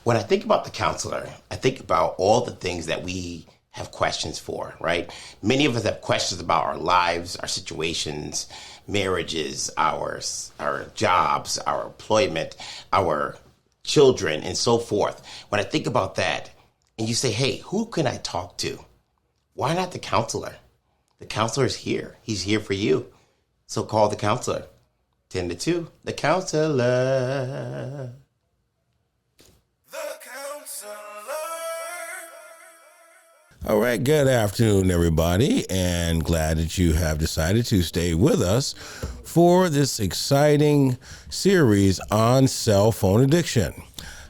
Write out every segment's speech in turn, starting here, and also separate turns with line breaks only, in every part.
When I think about the counselor, I think about all the things that we have questions for, right? Many of us have questions about our lives, our situations, marriages, our jobs, our employment, our children, and so forth. When I think about that, and you say, hey, who can I talk to? Why not the counselor? The counselor is here. He's here for you. So call the counselor. 10 to 2, the counselor.
All right, good afternoon, everybody, and glad that you have decided to stay with us for this exciting series on cell phone addiction.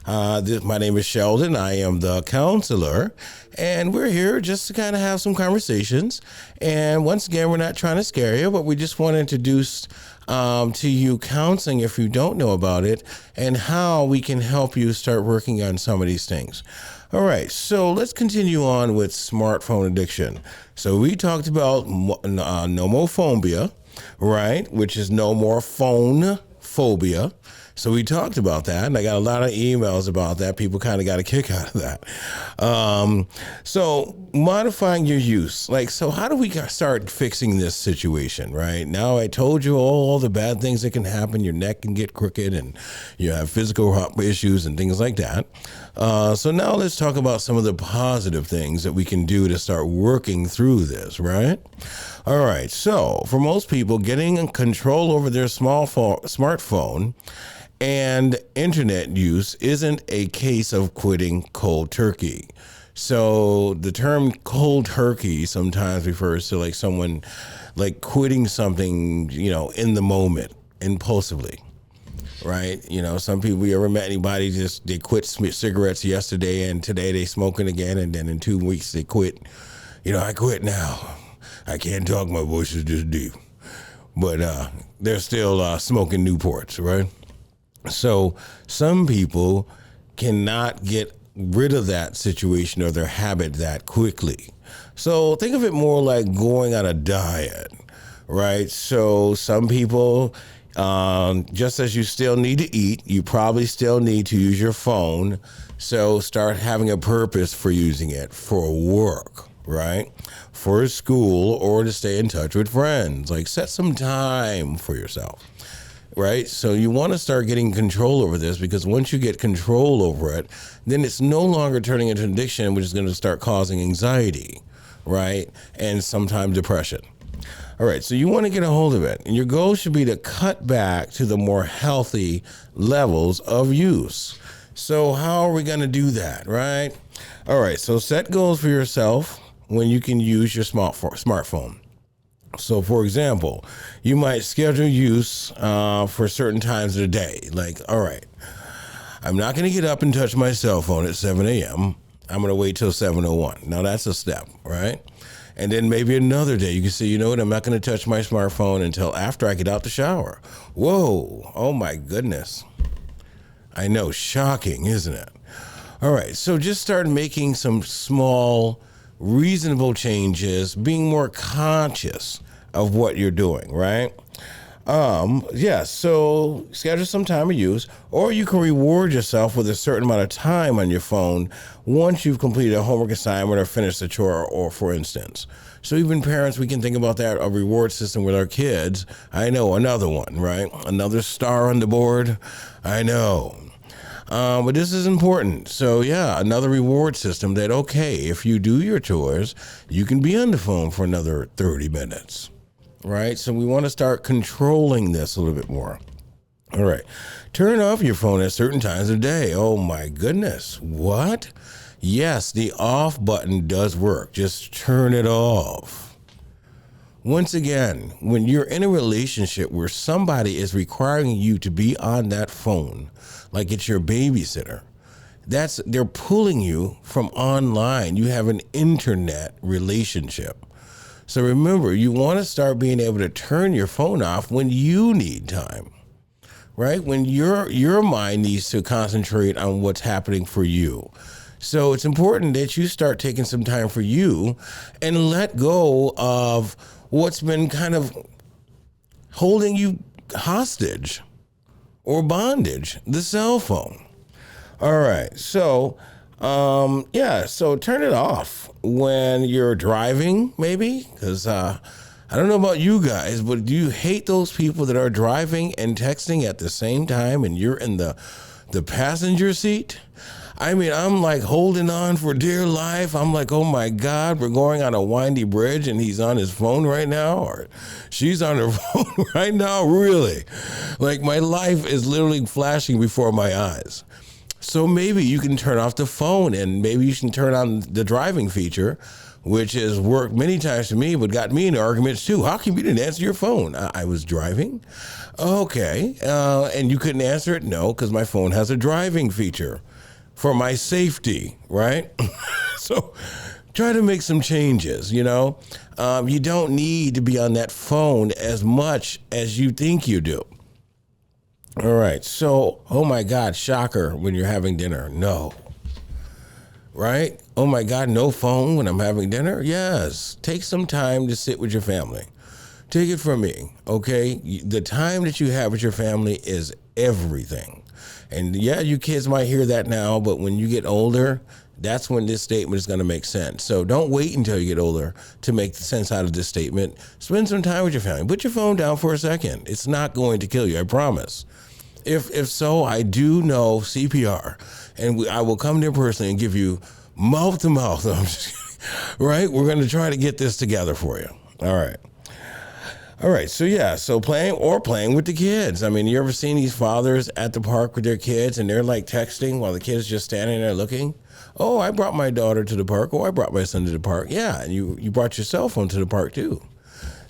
My name is Sheldon. I am the counselor, and we're here just to kind of have some conversations. And once again, we're not trying to scare you, but we just want to introduce to you counseling if you don't know about it and how we can help you start working on some of these things. All right, so let's continue on with smartphone addiction. So we talked about nomophobia, right, which is no more phone phobia. So we talked about that, and I got a lot of emails about that. People kind of got a kick out of that. So modifying your use. So how do we start fixing this situation, right? Now I told you all the bad things that can happen. Your neck can get crooked, and you have physical issues and things like that. So now let's talk about some of the positive things that we can do to start working through this, right? All right, so for most people, getting control over their smartphone and internet use isn't a case of quitting cold turkey. So the term cold turkey sometimes refers to someone quitting something, in the moment, impulsively. Right? Some people, you ever met anybody they quit cigarettes yesterday and today they smoking again, and then in 2 weeks they quit. I quit now. I can't talk, my voice is just deep. But they're still smoking Newports, right? So some people cannot get rid of that situation or their habit that quickly. So think of it more like going on a diet, right? So some people, just as you still need to eat, you probably still need to use your phone. So start having a purpose for using it for work, right? For school, or to stay in touch with friends. Set some time for yourself, right? So you want to start getting control over this, because once you get control over it, then it's no longer turning into an addiction, which is going to start causing anxiety, right? And sometimes depression. All right, so you want to get a hold of it. And your goal should be to cut back to the more healthy levels of use. So how are we going to do that, right? All right, so set goals for yourself when you can use your smartphone. So, for example, you might schedule use for certain times of the day. All right, I'm not going to get up and touch my cell phone at 7 a.m. I'm going to wait till 7:01. Now, that's a step, right? And then maybe another day you can say, you know what, I'm not going to touch my smartphone until after I get out the shower. Whoa, oh my goodness. I know, shocking, isn't it? All right, so just start making some small, reasonable changes, being more conscious of what you're doing, right? So schedule some time of use, or you can reward yourself with a certain amount of time on your phone once you've completed a homework assignment or finished a chore, or for instance. So even parents, we can think about that, a reward system with our kids. I know, another one, right? Another star on the board. I know. But this is important. So yeah, another reward system that, okay, if you do your chores, you can be on the phone for another 30 minutes, right? So we want to start controlling this a little bit more. All right. Turn off your phone at certain times of the day. Oh my goodness. What? Yes, the off button does work. Just turn it off. Once again, when you're in a relationship where somebody is requiring you to be on that phone, like it's your babysitter, they're pulling you from online. You have an internet relationship. So remember, you want to start being able to turn your phone off when you need time, right? When your mind needs to concentrate on what's happening for you. So it's important that you start taking some time for you and let go of what's been kind of holding you hostage or bondage, the cell phone. All right. So, so turn it off when you're driving, maybe, because I don't know about you guys, but do you hate those people that are driving and texting at the same time and you're in the passenger seat? I mean, I'm like holding on for dear life. I'm like, oh my God, we're going on a windy bridge and he's on his phone right now, or she's on her phone right now. Really? Like, my life is literally flashing before my eyes. So maybe you can turn off the phone and maybe you can turn on the driving feature, which has worked many times for me, but got me into arguments too. How come you didn't answer your phone? I was driving. Okay. And you couldn't answer it? No, because my phone has a driving feature for my safety, right? So try to make some changes, you know? You don't need to be on that phone as much as you think you do. All right. So, oh my God, shocker when you're having dinner. No. Right? Oh my God, no phone when I'm having dinner? Yes. Take some time to sit with your family. Take it from me, okay? The time that you have with your family is everything. And yeah, you kids might hear that now, but when you get older, that's when this statement is going to make sense. So don't wait until you get older to make sense out of this statement. Spend some time with your family. Put your phone down for a second. It's not going to kill you, I promise. If so, I do know CPR, and I will come there personally and give you mouth to mouth. I'm just kidding. Right? We're going to try to get this together for you. All right. So playing with the kids. I mean, you ever seen these fathers at the park with their kids and they're like texting while the kid's just standing there looking? Oh, I brought my daughter to the park. Oh, I brought my son to the park. Yeah, and you brought your cell phone to the park too.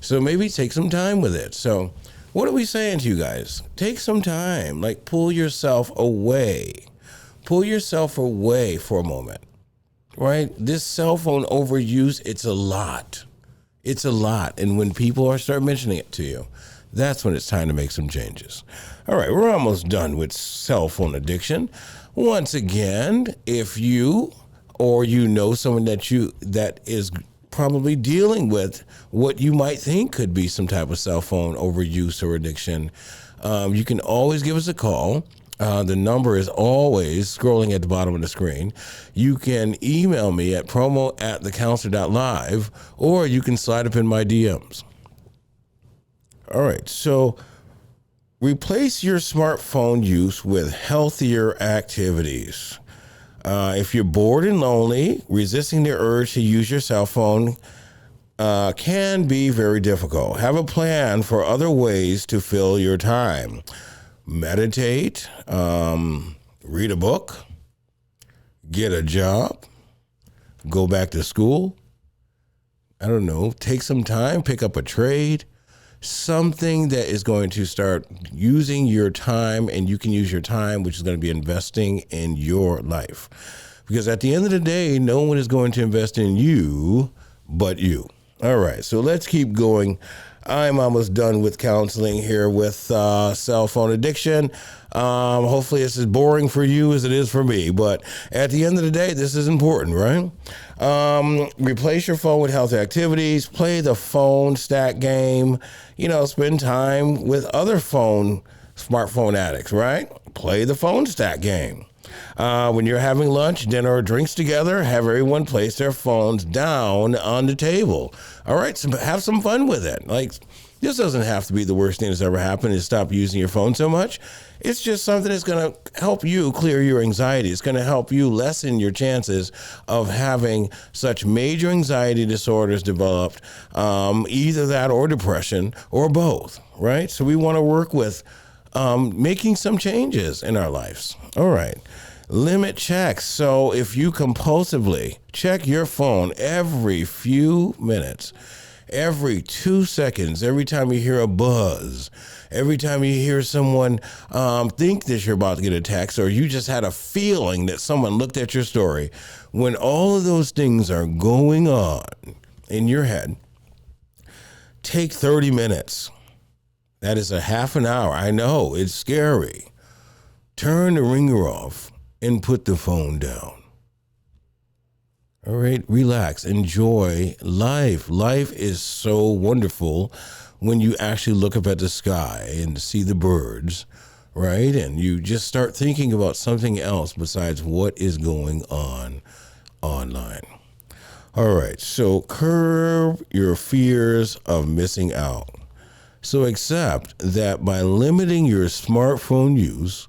So maybe take some time with it. So what are we saying to you guys? Take some time. Like, pull yourself away. Pull yourself away for a moment. Right? This cell phone overuse, it's a lot. It's a lot. And when people start mentioning it to you, that's when it's time to make some changes. All right, we're almost done with cell phone addiction. Once again, if you or you know someone that is probably dealing with what you might think could be some type of cell phone overuse or addiction, you can always give us a call. The number is always scrolling at the bottom of the screen. You can email me at promo@thecounselor.live, or you can slide up in my DMs. All right, so replace your smartphone use with healthier activities. If you're bored and lonely, resisting the urge to use your cell phone can be very difficult. Have a plan for other ways to fill your time. Meditate, read a book, get a job, go back to school. I don't know, take some time, pick up a trade, something that is going to start using your time, and you can use your time, which is going to be investing in your life. Because at the end of the day, no one is going to invest in you but you. All right, so let's keep going. I'm almost done with counseling here with cell phone addiction. Hopefully it's as boring for you as it is for me. But at the end of the day, this is important, right? Replace your phone with healthy activities. Play the phone stack game. Spend time with other smartphone addicts, right? Play the phone stack game. When you're having lunch, dinner, or drinks together, have everyone place their phones down on the table. All right, so have some fun with it. Like, this doesn't have to be the worst thing that's ever happened is stop using your phone so much. It's just something that's going to help you clear your anxiety. It's going to help you lessen your chances of having such major anxiety disorders developed, either that or depression or both, right? So we want to work with making some changes in our lives. All right. Limit checks. So if you compulsively check your phone every few minutes, every 2 seconds, every time you hear a buzz, every time you hear someone think that you're about to get a text, or you just had a feeling that someone looked at your story, when all of those things are going on in your head, take 30 minutes. That is a half an hour. I know, it's scary. Turn the ringer off and put the phone down. All right, relax, enjoy life. Life is so wonderful when you actually look up at the sky and see the birds, right? And you just start thinking about something else besides what is going on online. All right, so curb your fears of missing out. So accept that by limiting your smartphone use,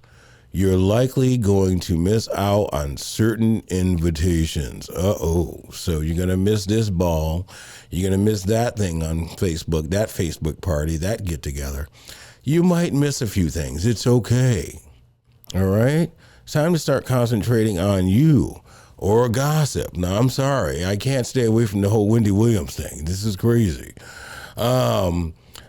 you're likely going to miss out on certain invitations. So you're going to miss this ball. You're going to miss that thing on Facebook, that Facebook party, that get together. You might miss a few things. It's okay. All right? It's time to start concentrating on you or gossip. Now, I'm sorry. I can't stay away from the whole Wendy Williams thing. This is crazy.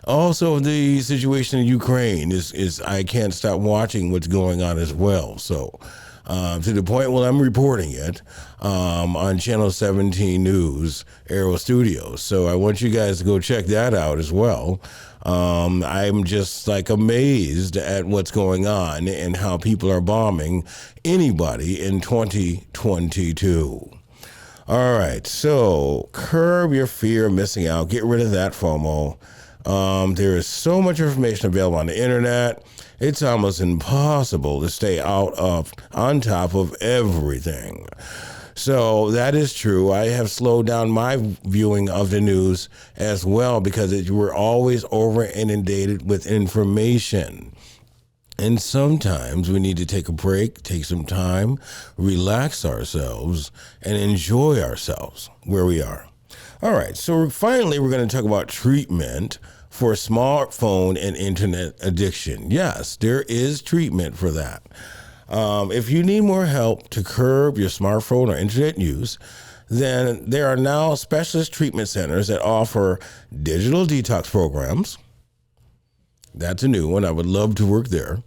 Also, the situation in Ukraine is I can't stop watching what's going on as well. So, to the point where I'm reporting it on Channel 17 News, Aero Studios. So I want you guys to go check that out as well. I'm just amazed at what's going on and how people are bombing anybody in 2022. All right, so curb your fear of missing out. Get rid of that FOMO. There is so much information available on the internet. It's almost impossible to stay on top of everything. So that is true. I have slowed down my viewing of the news as well because we're always over inundated with information. And sometimes we need to take a break, take some time, relax ourselves, and enjoy ourselves where we are. All right, so finally we're going to talk about treatment for smartphone and internet addiction. Yes, there is treatment for that. If you need more help to curb your smartphone or internet use, then there are now specialist treatment centers that offer digital detox programs. That's a new one. I would love to work there.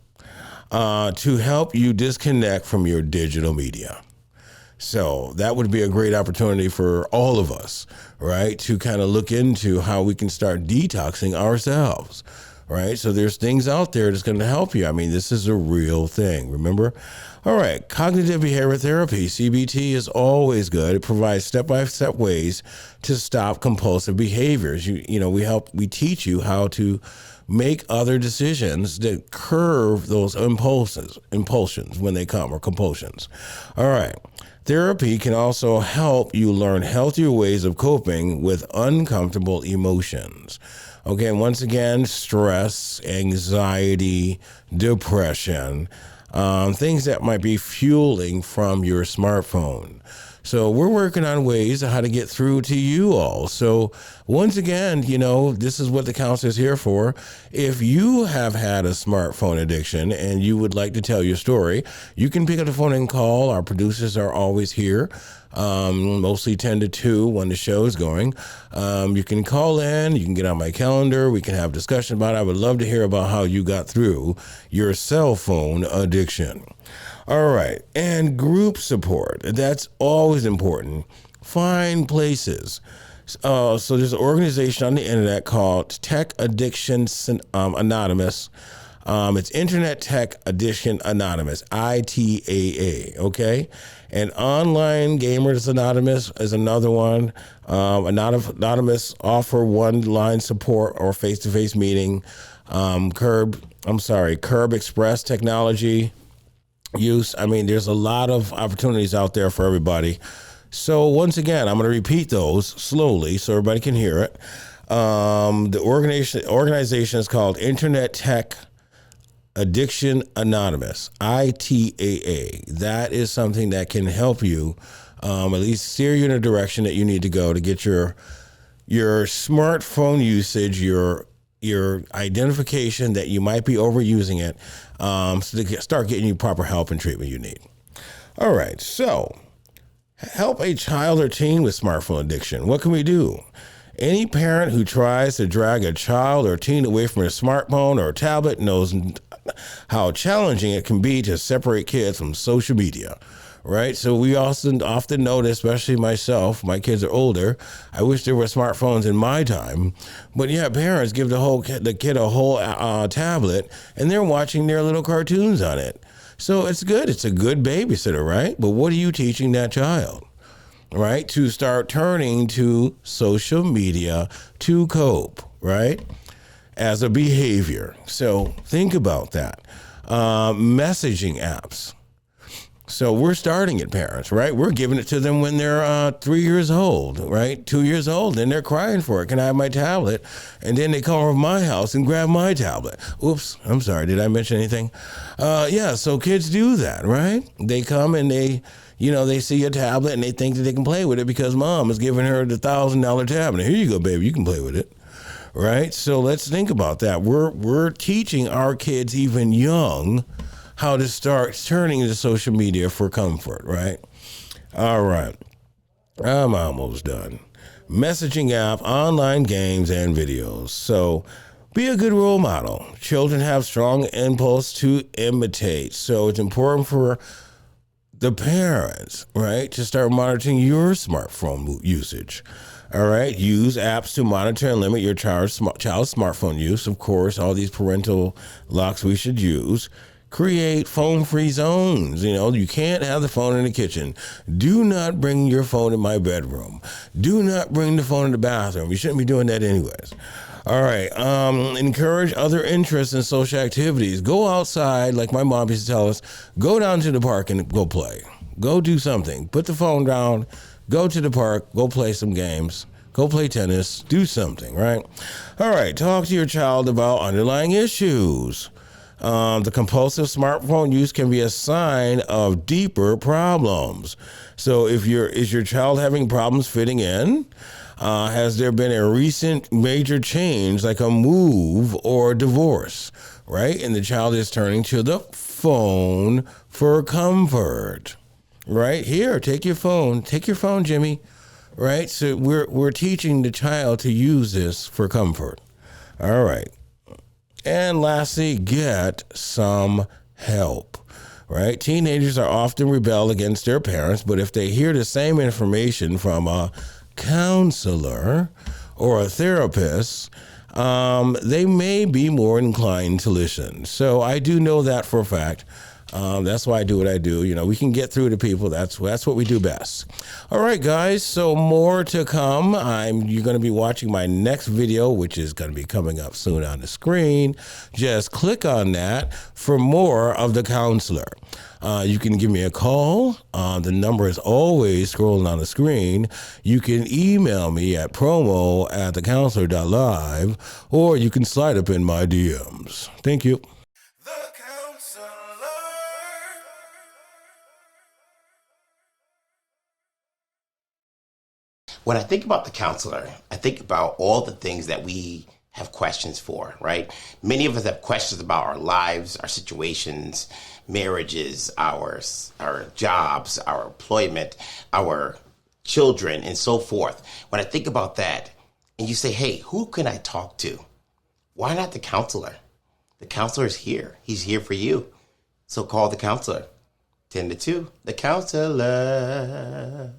To help you disconnect from your digital media. So that would be a great opportunity for all of us, right, to kind of look into how we can start detoxing ourselves, right? So there's things out there that's going to help you. I mean, this is a real thing, remember? All right, cognitive behavior therapy, CBT, is always good. It provides step-by-step ways to stop compulsive behaviors. We teach you how to make other decisions that curb those impulsions when they come, or compulsions. All right. Therapy can also help you learn healthier ways of coping with uncomfortable emotions. Okay, and once again, stress, anxiety, depression, things that might be fueling from your smartphone. So we're working on ways of how to get through to you all. So once again, this is what the counselor is here for. If you have had a smartphone addiction and you would like to tell your story, you can pick up the phone and call. Our producers are always here, mostly 10 to 2 when the show is going. You can call in. You can get on my calendar. We can have a discussion about it. I would love to hear about how you got through your cell phone addiction. All right, and group support. That's always important. Find places. So there's an organization on the internet called Tech Addiction Anonymous. It's Internet Tech Addiction Anonymous, ITAA, okay? And Online Gamers Anonymous is another one. Anonymous offer one-line support or face-to-face meeting. Curb Express technology use. I mean, there's a lot of opportunities out there for everybody. So once again, I'm going to repeat those slowly so everybody can hear it. The organization is called Internet Tech Addiction Anonymous, ITAA. That is something that can help you at least steer you in a direction that you need to go to get your smartphone usage, your identification that you might be overusing it, so to start getting you proper help and treatment you need. All right, so help a child or teen with smartphone addiction. What can we do? Any parent who tries to drag a child or teen away from a smartphone or a tablet knows how challenging it can be to separate kids from social media. Right? So we often notice, especially myself, my kids are older. I wish there were smartphones in my time. But yeah, parents give the kid a whole tablet and they're watching their little cartoons on it. So it's good. It's a good babysitter, right? But what are you teaching that child? Right? To start turning to social media to cope, right? As a behavior. So think about that. messaging apps. So we're starting it, parents, right? We're giving it to them when they're 3 years old, right? 2 years old, and they're crying for it. Can I have my tablet? And then they come over to my house and grab my tablet. Oops, I'm sorry. Did I mention anything? Yeah, so kids do that, right? They come and they see a tablet and they think that they can play with it because mom is giving her the $1,000 tablet. Here you go, baby. You can play with it, right? So let's think about that. We're teaching our kids even young how to start turning to social media for comfort, right? All right. I'm almost done. Messaging app, online games, and videos. So be a good role model. Children have strong impulse to imitate. So it's important for the parents, right, to start monitoring your smartphone usage. All right. Use apps to monitor and limit your child's smartphone use. Of course, all these parental locks we should use. Create phone-free zones. You can't have the phone in the kitchen. Do not bring your phone in my bedroom. Do not bring the phone in the bathroom. You shouldn't be doing that anyways. All right. Encourage other interests and social activities. Go outside, like my mom used to tell us. Go down to the park and go play. Go do something. Put the phone down. Go to the park. Go play some games. Go play tennis. Do something, right? All right. Talk to your child about underlying issues. The compulsive smartphone use can be a sign of deeper problems. So is your child having problems fitting in? Has there been a recent major change like a move or a divorce, right? And the child is turning to the phone for comfort, right? Here, take your phone. Take your phone, Jimmy, right? So we're teaching the child to use this for comfort. All right. And lastly, get some help, right? Teenagers are often rebel against their parents, but if they hear the same information from a counselor or a therapist, they may be more inclined to listen. So I do know that for a fact. That's why I do what I do. We can get through to people. That's what we do best. All right, guys. So more to come. You're going to be watching my next video, which is going to be coming up soon on the screen. Just click on that for more of the counselor. You can give me a call. The number is always scrolling on the screen. You can email me at promo@thecounselor.live, or you can slide up in my DMs. Thank you.
When I think about the counselor, I think about all the things that we have questions for, right? Many of us have questions about our lives, our situations, marriages, our jobs, our employment, our children, and so forth. When I think about that, and you say, hey, who can I talk to? Why not the counselor? The counselor is here. He's here for you. So call the counselor. 10 to 2, the counselor.